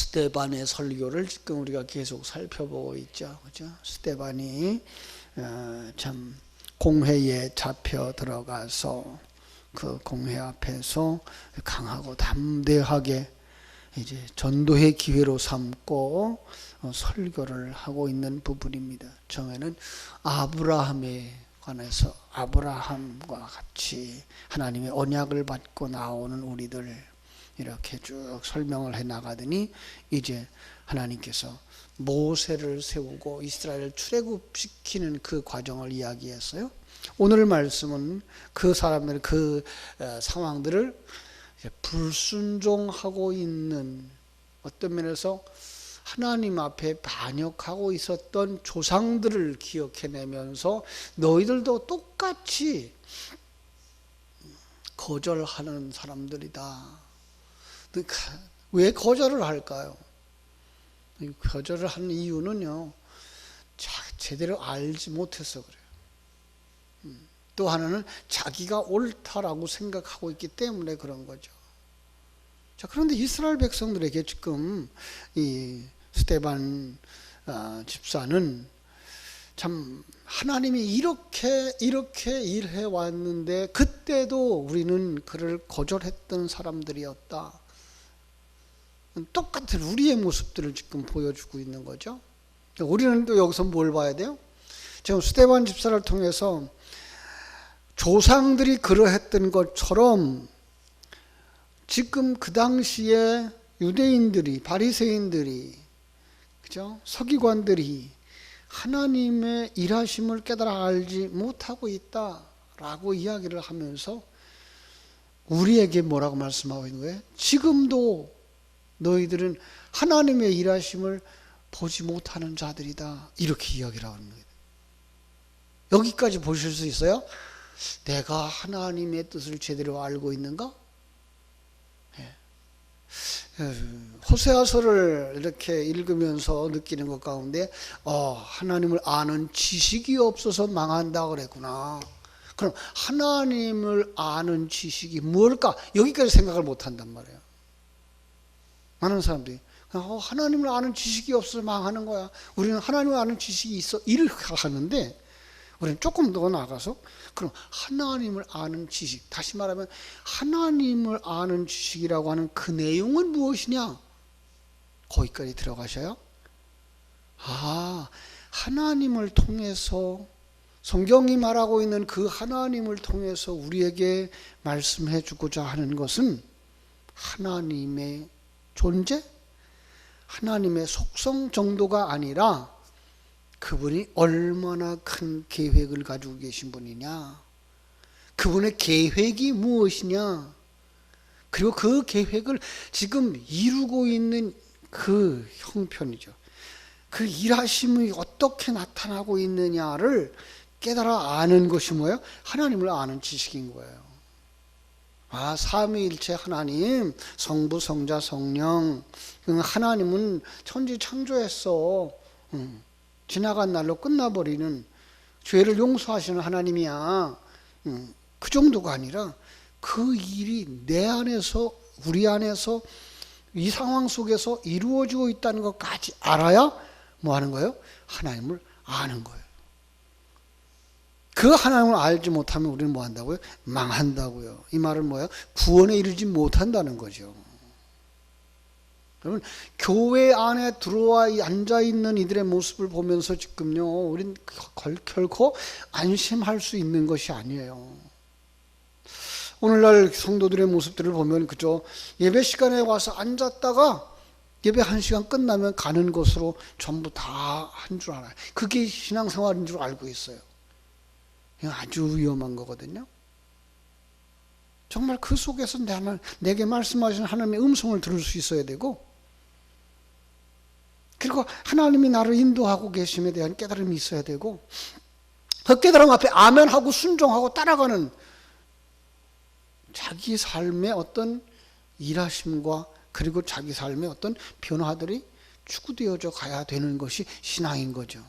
스데반의 설교를 지금 우리가 계속 살펴보고 있죠. 그죠? 스데반이 참 공회에 잡혀 들어가서 그 공회 앞에서 강하고 담대하게 이제 전도의 기회로 삼고 설교를 하고 있는 부분입니다. 처음에는 아브라함에 관해서 아브라함과 같이 하나님의 언약을 받고 나오는 우리들 이렇게 쭉 설명을 해 나가더니 이제 하나님께서 모세를 세우고 이스라엘을 출애굽시키는 그 과정을 이야기했어요. 오늘 말씀은 그 사람들 그 상황들을 불순종하고 있는 어떤 면에서 하나님 앞에 반역하고 있었던 조상들을 기억해내면서 너희들도 똑같이 거절하는 사람들이다. 왜 거절을 할까요? 거절을 하는 이유는요, 제대로 알지 못해서 그래요. 또 하나는 자기가 옳다라고 생각하고 있기 때문에 그런 거죠. 자, 그런데 이스라엘 백성들에게 지금 이 스데반 집사는 참 하나님이 이렇게 일해 왔는데 그때도 우리는 그를 거절했던 사람들이었다. 똑같은 우리의 모습들을 지금 보여주고 있는 거죠. 우리는 또 여기서 뭘 봐야 돼요? 지금 스데반 집사를 통해서 조상들이 그러했던 것처럼 지금 그 당시에 유대인들이, 바리새인들이, 그죠? 서기관들이 하나님의 일하심을 깨달아 알지 못하고 있다라고 이야기를 하면서 우리에게 뭐라고 말씀하고 있는 거예요? 지금도 너희들은 하나님의 일하심을 보지 못하는 자들이다. 이렇게 이야기를 하는 거예요. 여기까지 보실 수 있어요? 내가 하나님의 뜻을 제대로 알고 있는가? 호세아서를 이렇게 읽으면서 느끼는 것 가운데 하나님을 아는 지식이 없어서 망한다 그랬구나. 그럼 하나님을 아는 지식이 뭘까? 여기까지 생각을 못한단 말이에요. 많은 사람들이 하나님을 아는 지식이 없어서 망하는 거야. 우리는 하나님을 아는 지식이 있어 이렇게 하는데 우리는 조금 더 나가서 그럼 하나님을 아는 지식, 다시 말하면 하나님을 아는 지식이라고 하는 그 내용은 무엇이냐? 거기까지 들어가셔요. 하나님을 통해서 성경이 말하고 있는 그 하나님을 통해서 우리에게 말씀해 주고자 하는 것은 하나님의 존재? 하나님의 속성 정도가 아니라 그분이 얼마나 큰 계획을 가지고 계신 분이냐, 그분의 계획이 무엇이냐, 그리고 그 계획을 지금 이루고 있는 그 형편이죠. 그 일하심이 어떻게 나타나고 있느냐를 깨달아 아는 것이 뭐예요? 하나님을 아는 지식인 거예요. 삼위일체 하나님, 성부, 성자, 성령, 하나님은 천지 창조했어. 지나간 날로 끝나버리는 죄를 용서하시는 하나님이야. 그 정도가 아니라 그 일이 내 안에서, 우리 안에서 이 상황 속에서 이루어지고 있다는 것까지 알아야 뭐 하는 거예요? 하나님을 아는 거예요. 그 하나님을 알지 못하면 우리는 뭐 한다고요? 망한다고요. 이 말은 뭐예요? 구원에 이르지 못한다는 거죠. 여러분, 교회 안에 들어와 앉아있는 이들의 모습을 보면서 지금요, 우린 결코 안심할 수 있는 것이 아니에요. 오늘날 성도들의 모습들을 보면 그죠? 예배 시간에 와서 앉았다가 예배 1시간 끝나면 가는 것으로 전부 다 한 줄 알아요. 그게 신앙생활인 줄 알고 있어요. 이건 아주 위험한 거거든요. 정말 그 속에서 내게 말씀하시는 하나님의 음성을 들을 수 있어야 되고, 그리고 하나님이 나를 인도하고 계심에 대한 깨달음이 있어야 되고, 그 깨달음 앞에 아멘하고 순종하고 따라가는 자기 삶의 어떤 일하심과 그리고 자기 삶의 어떤 변화들이 추구되어져 가야 되는 것이 신앙인 거죠.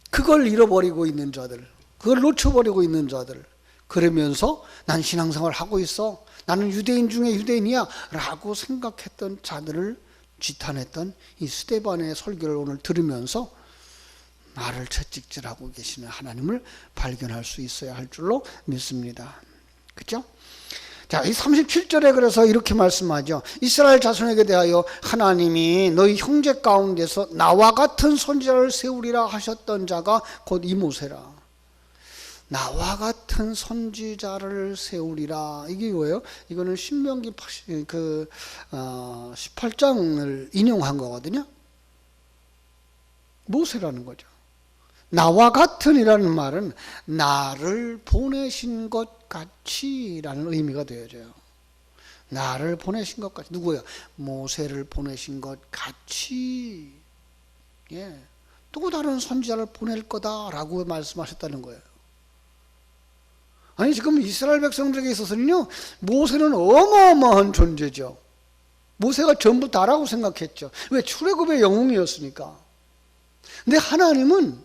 그걸 잃어버리고 있는 자들, 그걸 놓쳐버리고 있는 자들, 그러면서 난 신앙생활을 하고 있어, 나는 유대인 중에 유대인이야 라고 생각했던 자들을 지탄했던 이 스데반의 설교를 오늘 들으면서 나를 채찍질하고 계시는 하나님을 발견할 수 있어야 할 줄로 믿습니다. 그렇죠? 자, 이 37절에 그래서 이렇게 말씀하죠. 이스라엘 자손에게 대하여 하나님이 너희 형제 가운데서 나와 같은 선지자를 세우리라 하셨던 자가 곧 이 모세라. 나와 같은 선지자를 세우리라. 이게 뭐예요? 이거는 신명기 18장을 인용한 거거든요. 모세라는 거죠. 나와 같은이라는 말은 나를 보내신 것 같이라는 의미가 되어져요. 나를 보내신 것 같이. 누구예요? 모세를 보내신 것 같이. 예. 또 다른 선지자를 보낼 거다라고 말씀하셨다는 거예요. 아니 지금 이스라엘 백성들에게 있어서는요, 모세는 어마어마한 존재죠. 모세가 전부 다라고 생각했죠. 왜? 출애굽의 영웅이었으니까. 근데 하나님은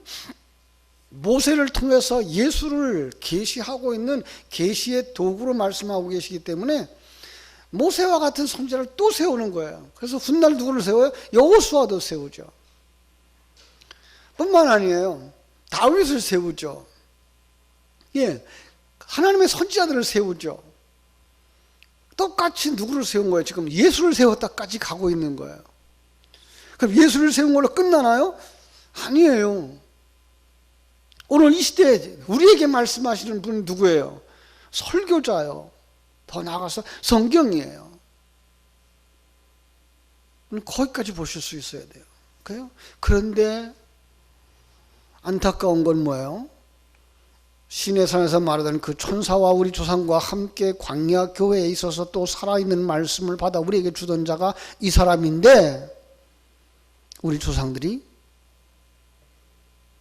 모세를 통해서 예수를 계시하고 있는 계시의 도구로 말씀하고 계시기 때문에 모세와 같은 선지자를 또 세우는 거예요. 그래서 훗날 누구를 세워요? 여호수아도 세우죠. 뿐만 아니에요. 다윗을 세우죠. 예, 하나님의 선지자들을 세우죠. 똑같이 누구를 세운 거예요? 지금 예수를 세웠다까지 가고 있는 거예요. 그럼 예수를 세운 걸로 끝나나요? 아니에요. 오늘 이 시대에 우리에게 말씀하시는 분은 누구예요? 설교자요. 더 나아가서 성경이에요. 거기까지 보실 수 있어야 돼요. 그래요? 그런데 안타까운 건 뭐예요? 시내산에서 말하던 그 천사와 우리 조상과 함께 광야 교회에 있어서 또 살아있는 말씀을 받아 우리에게 주던 자가 이 사람인데 우리 조상들이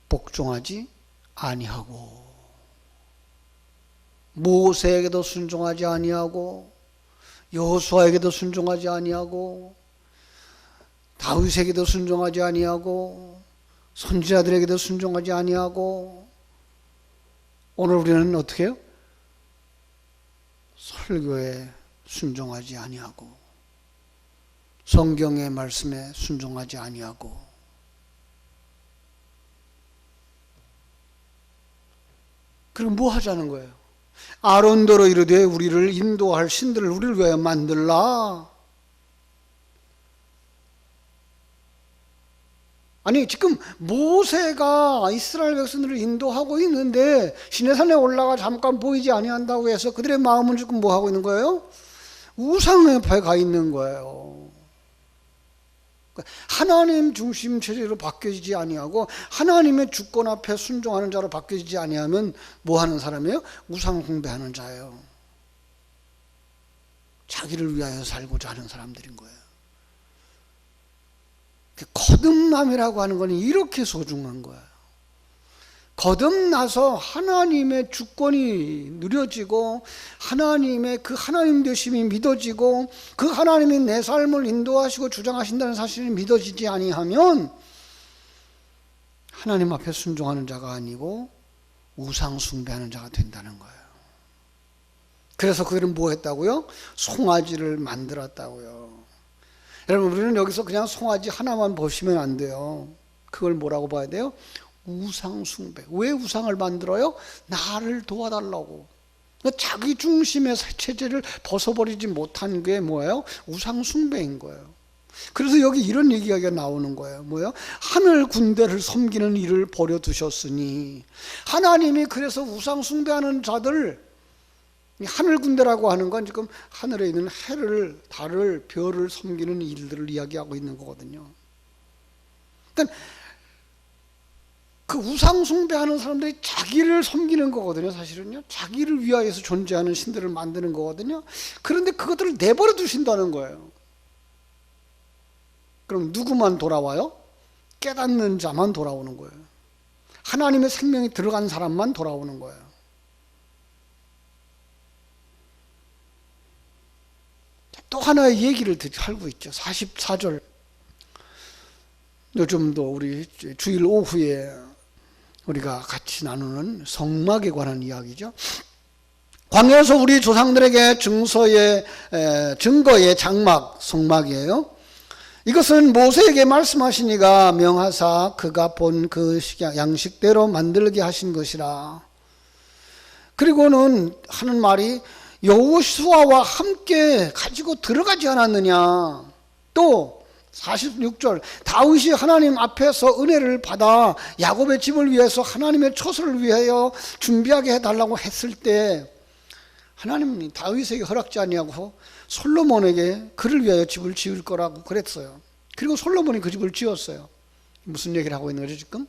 복종하지 아니하고 모세에게도 순종하지 아니하고 여호수아에게도 순종하지 아니하고 다윗에게도 순종하지 아니하고 선지자들에게도 순종하지 아니하고 오늘 우리는 어떻게 해요? 설교에 순종하지 아니하고 성경의 말씀에 순종하지 아니하고 그럼 뭐 하자는 거예요? 아론더러 이르되 우리를 인도할 신들을 우리를 왜 만들라? 아니 지금 모세가 이스라엘 백성들을 인도하고 있는데 시내산에 올라가 잠깐 보이지 아니한다고 해서 그들의 마음은 지금 뭐 하고 있는 거예요? 우상에 가 있는 거예요. 하나님 중심 체제로 바뀌어지지 아니하고 하나님의 주권 앞에 순종하는 자로 바뀌어지지 아니하면 뭐 하는 사람이에요? 우상 숭배하는 자예요. 자기를 위하여 살고자 하는 사람들인 거예요. 거듭남이라고 하는 건 이렇게 소중한 거예요. 거듭나서 하나님의 주권이 누려지고 하나님의 그 하나님 되심이 믿어지고 그 하나님이 내 삶을 인도하시고 주장하신다는 사실이 믿어지지 아니하면 하나님 앞에 순종하는 자가 아니고 우상 숭배하는 자가 된다는 거예요. 그래서 그들은 뭐 했다고요? 송아지를 만들었다고요. 여러분 우리는 여기서 그냥 송아지 하나만 보시면 안 돼요. 그걸 뭐라고 봐야 돼요? 우상 숭배. 왜 우상을 만들어요? 나를 도와달라고. 자기 중심의 체제를 벗어버리지 못한 게 뭐예요? 우상 숭배인 거예요. 그래서 여기 이런 얘기가 나오는 거예요. 뭐예요? 하늘 군대를 섬기는 일을 버려두셨으니 하나님이 그래서 우상 숭배하는 자들 하늘 군대라고 하는 건 지금 하늘에 있는 해를, 달을, 별을 섬기는 일들을 이야기하고 있는 거거든요. 그러니까 그 우상 숭배하는 사람들이 자기를 섬기는 거거든요. 사실은요. 자기를 위하여서 존재하는 신들을 만드는 거거든요. 그런데 그것들을 내버려 두신다는 거예요. 그럼 누구만 돌아와요? 깨닫는 자만 돌아오는 거예요. 하나님의 생명이 들어간 사람만 돌아오는 거예요. 또 하나의 얘기를 하고 있죠. 44절. 요즘도 우리 주일 오후에 우리가 같이 나누는 성막에 관한 이야기죠. 광야에서 우리 조상들에게 증거의 장막, 성막이에요. 이것은 모세에게 말씀하시니가 명하사 그가 본 그 양식대로 만들게 하신 것이라. 그리고는 하는 말이 여호수아와 함께 가지고 들어가지 않았느냐. 또 46절 다윗이 하나님 앞에서 은혜를 받아 야곱의 집을 위해서 하나님의 초소를 위하여 준비하게 해달라고 했을 때 하나님이 다윗에게 허락지 아니하고 솔로몬에게 그를 위하여 집을 지을 거라고 그랬어요. 그리고 솔로몬이 그 집을 지었어요. 무슨 얘기를 하고 있는 거죠 지금?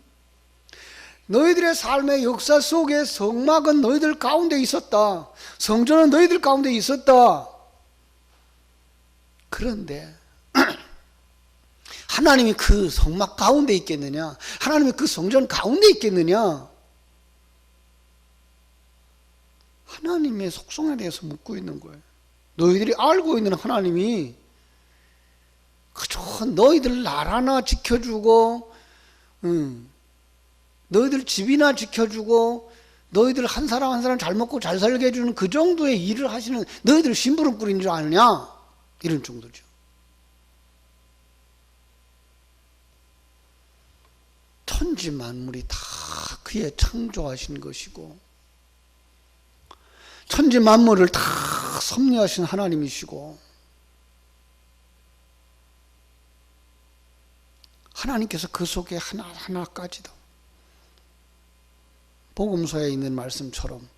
너희들의 삶의 역사 속에 성막은 너희들 가운데 있었다. 성전은 너희들 가운데 있었다. 그런데 하나님이 그 성막 가운데 있겠느냐? 하나님이 그 성전 가운데 있겠느냐? 하나님의 속성에 대해서 묻고 있는 거예요. 너희들이 알고 있는 하나님이 그저 너희들 나라나 지켜주고 너희들 집이나 지켜주고 너희들 한 사람 한 사람 잘 먹고 잘 살게 해주는 그 정도의 일을 하시는 너희들 심부름꾼인 줄 아느냐? 이런 정도죠. 천지 만물이 다 그의 창조하신 것이고 천지 만물을 다 섭리하신 하나님이시고 하나님께서 그 속에 하나하나까지도 복음서에 있는 말씀처럼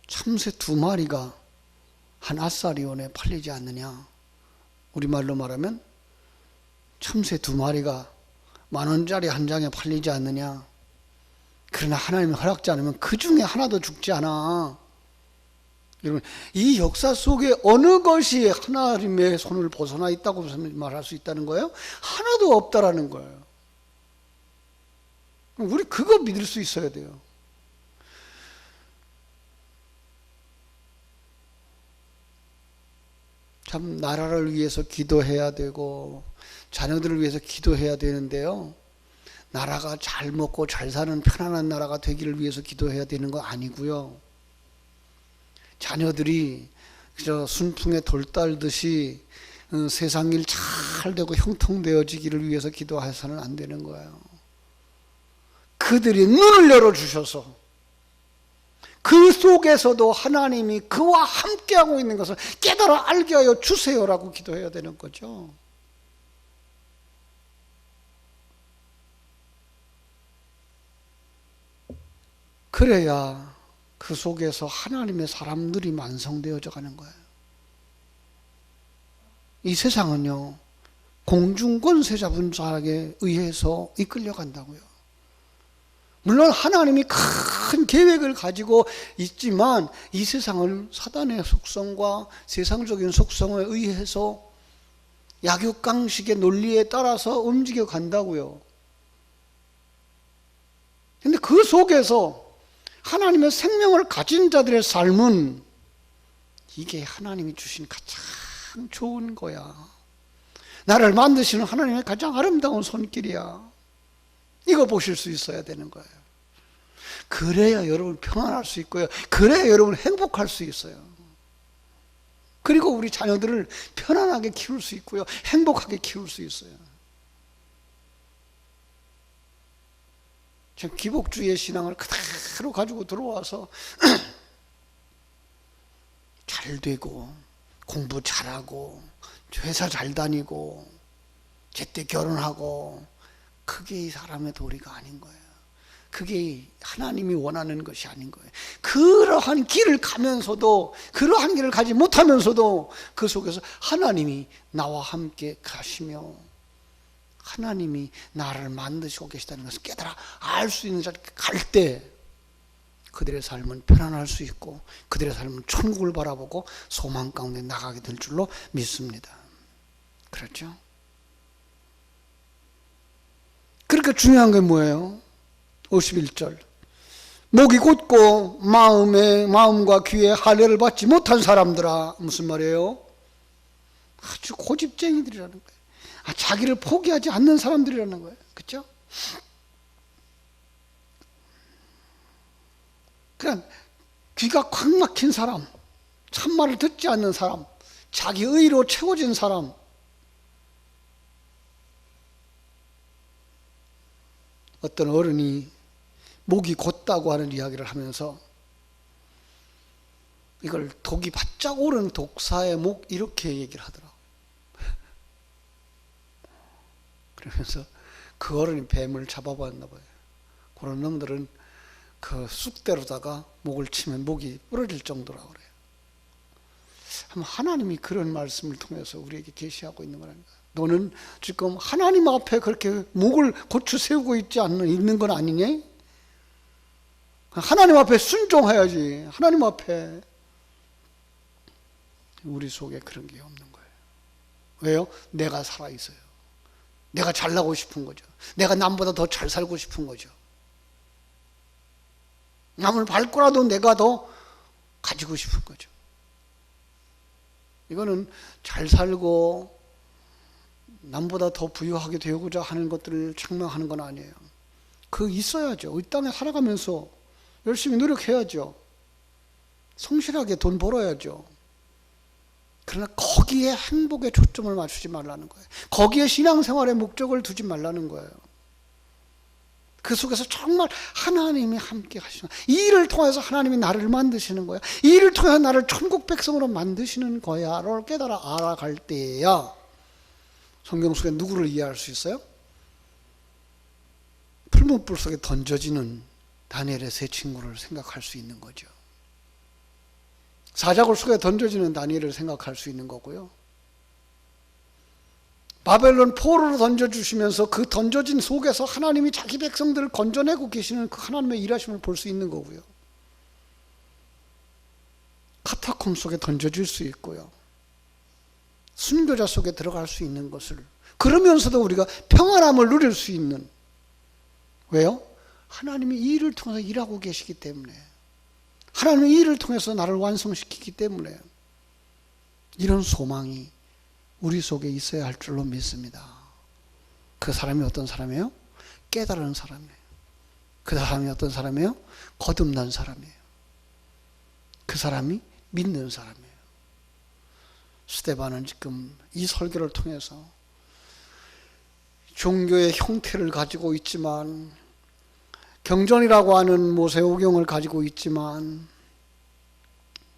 참새 2마리가 한 아사리온에 팔리지 않느냐. 우리말로 말하면 참새 2마리가 10,000원짜리 한 장에 팔리지 않느냐. 그러나 하나님이 허락지 않으면 그 중에 하나도 죽지 않아. 여러분, 이 역사 속에 어느 것이 하나님의 손을 벗어나 있다고 말할 수 있다는 거예요? 하나도 없다라는 거예요. 우리 그거 믿을 수 있어야 돼요. 참 나라를 위해서 기도해야 되고 자녀들을 위해서 기도해야 되는데요, 나라가 잘 먹고 잘 사는 편안한 나라가 되기를 위해서 기도해야 되는 거 아니고요, 자녀들이 그저 순풍에 돌 달듯이 세상 일 잘 되고 형통되어지기를 위해서 기도해서는 안 되는 거예요. 그들이 눈을 열어주셔서 그 속에서도 하나님이 그와 함께하고 있는 것을 깨달아 알게 하여 주세요라고 기도해야 되는 거죠. 그래야 그 속에서 하나님의 사람들이 완성되어져 가는 거예요. 이 세상은요, 공중권세자분자에게 의해서 이끌려 간다고요. 물론 하나님이 큰 계획을 가지고 있지만 이 세상을 사단의 속성과 세상적인 속성에 의해서 약육강식의 논리에 따라서 움직여 간다고요. 근데 그 속에서 하나님의 생명을 가진 자들의 삶은 이게 하나님이 주신 가장 좋은 거야. 나를 만드시는 하나님의 가장 아름다운 손길이야. 이거 보실 수 있어야 되는 거예요. 그래야 여러분 평안할 수 있고요, 그래야 여러분 행복할 수 있어요. 그리고 우리 자녀들을 편안하게 키울 수 있고요, 행복하게 키울 수 있어요. 지금 기복주의 신앙을 그대로 가지고 들어와서 잘 되고 공부 잘하고 회사 잘 다니고 제때 결혼하고, 그게 이 사람의 도리가 아닌 거예요. 그게 하나님이 원하는 것이 아닌 거예요. 그러한 길을 가면서도, 그러한 길을 가지 못하면서도 그 속에서 하나님이 나와 함께 가시며 하나님이 나를 만드시고 계시다는 것을 깨달아 알 수 있는 자리에 갈 때 그들의 삶은 편안할 수 있고 그들의 삶은 천국을 바라보고 소망 가운데 나가게 될 줄로 믿습니다. 그렇죠? 그러니까 중요한 게 뭐예요? 51절, 목이 곧고 마음과 귀에 할례를 받지 못한 사람들아. 무슨 말이에요? 아주 고집쟁이들이라는 거예요. 자기를 포기하지 않는 사람들이라는 거예요. 그렇죠? 그러니까 귀가 콱 막힌 사람, 참말을 듣지 않는 사람, 자기 의로 채워진 사람, 어떤 어른이 목이 곧다고 하는 이야기를 하면서 이걸 독이 바짝 오른 독사의 목 이렇게 얘기를 하더라고요. 그러면서 그 어른이 뱀을 잡아봤나 봐요. 그런 놈들은 그 쑥대로다가 목을 치면 목이 부러질 정도라고 그래요. 하나님이 그런 말씀을 통해서 우리에게 계시하고 있는 거라니까. 너는 지금 하나님 앞에 그렇게 목을 고추 세우고 있는 건 아니냐? 하나님 앞에 순종해야지. 하나님 앞에. 우리 속에 그런 게 없는 거예요. 왜요? 내가 살아있어요. 내가 잘나고 싶은 거죠. 내가 남보다 더 잘 살고 싶은 거죠. 남을 밟고라도 내가 더 가지고 싶은 거죠. 이거는 잘 살고 남보다 더 부유하게 되고자 하는 것들을 책망하는 건 아니에요. 그 있어야죠. 이 땅에 살아가면서 열심히 노력해야죠. 성실하게 돈 벌어야죠. 그러나 거기에 행복에 초점을 맞추지 말라는 거예요. 거기에 신앙생활의 목적을 두지 말라는 거예요. 그 속에서 정말 하나님이 함께 하시는, 이 일을 통해서 하나님이 나를 만드시는 거야. 이 일을 통해서 나를 천국 백성으로 만드시는 거야를 깨달아 알아갈 때에야 성경 속에 누구를 이해할 수 있어요? 풀무불 속에 던져지는 다니엘의 세 친구를 생각할 수 있는 거죠. 사자굴 속에 던져지는 다니엘을 생각할 수 있는 거고요. 바벨론 포로로 던져주시면서 그 던져진 속에서 하나님이 자기 백성들을 건져내고 계시는 그 하나님의 일하심을 볼 수 있는 거고요. 카타콤 속에 던져질 수 있고요. 순교자 속에 들어갈 수 있는 것을, 그러면서도 우리가 평안함을 누릴 수 있는, 왜요? 하나님이 이 일을 통해서 일하고 계시기 때문에, 하나님이 이 일을 통해서 나를 완성시키기 때문에 이런 소망이 우리 속에 있어야 할 줄로 믿습니다. 그 사람이 어떤 사람이에요? 깨달은 사람이에요. 그 사람이 어떤 사람이에요? 거듭난 사람이에요. 그 사람이 믿는 사람이에요. 스데반은 지금 이 설교를 통해서 종교의 형태를 가지고 있지만, 경전이라고 하는 모세오경을 가지고 있지만,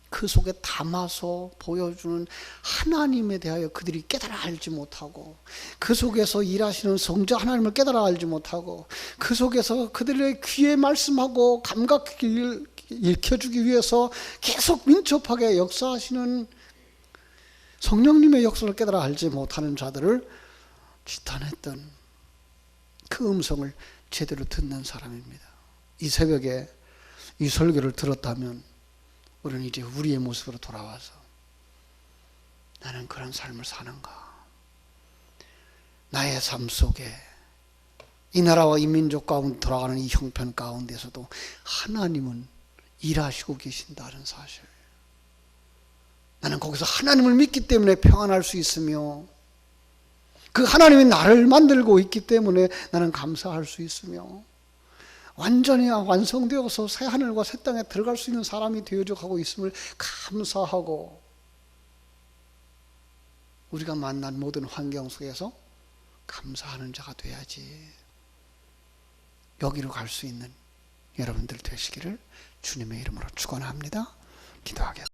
그 속에 담아서 보여주는 하나님에 대하여 그들이 깨달아 알지 못하고, 그 속에서 일하시는 성자 하나님을 깨달아 알지 못하고, 그 속에서 그들의 귀에 말씀하고 감각을 읽혀주기 위해서 계속 민첩하게 역사하시는 성령님의 역사를 깨달아 알지 못하는 자들을 지탄했던 그 음성을 제대로 듣는 사람입니다. 이 새벽에 이 설교를 들었다면 우리는 이제 우리의 모습으로 돌아와서 나는 그런 삶을 사는가? 나의 삶 속에 이 나라와 이 민족 가운데 돌아가는 이 형편 가운데서도 하나님은 일하시고 계신다는 사실. 나는 거기서 하나님을 믿기 때문에 평안할 수 있으며, 그 하나님이 나를 만들고 있기 때문에 나는 감사할 수 있으며, 완전히 완성되어서 새 하늘과 새 땅에 들어갈 수 있는 사람이 되어져 가고 있음을 감사하고, 우리가 만난 모든 환경 속에서 감사하는 자가 돼야지 여기로 갈 수 있는 여러분들 되시기를 주님의 이름으로 축원합니다. 기도하겠습니다.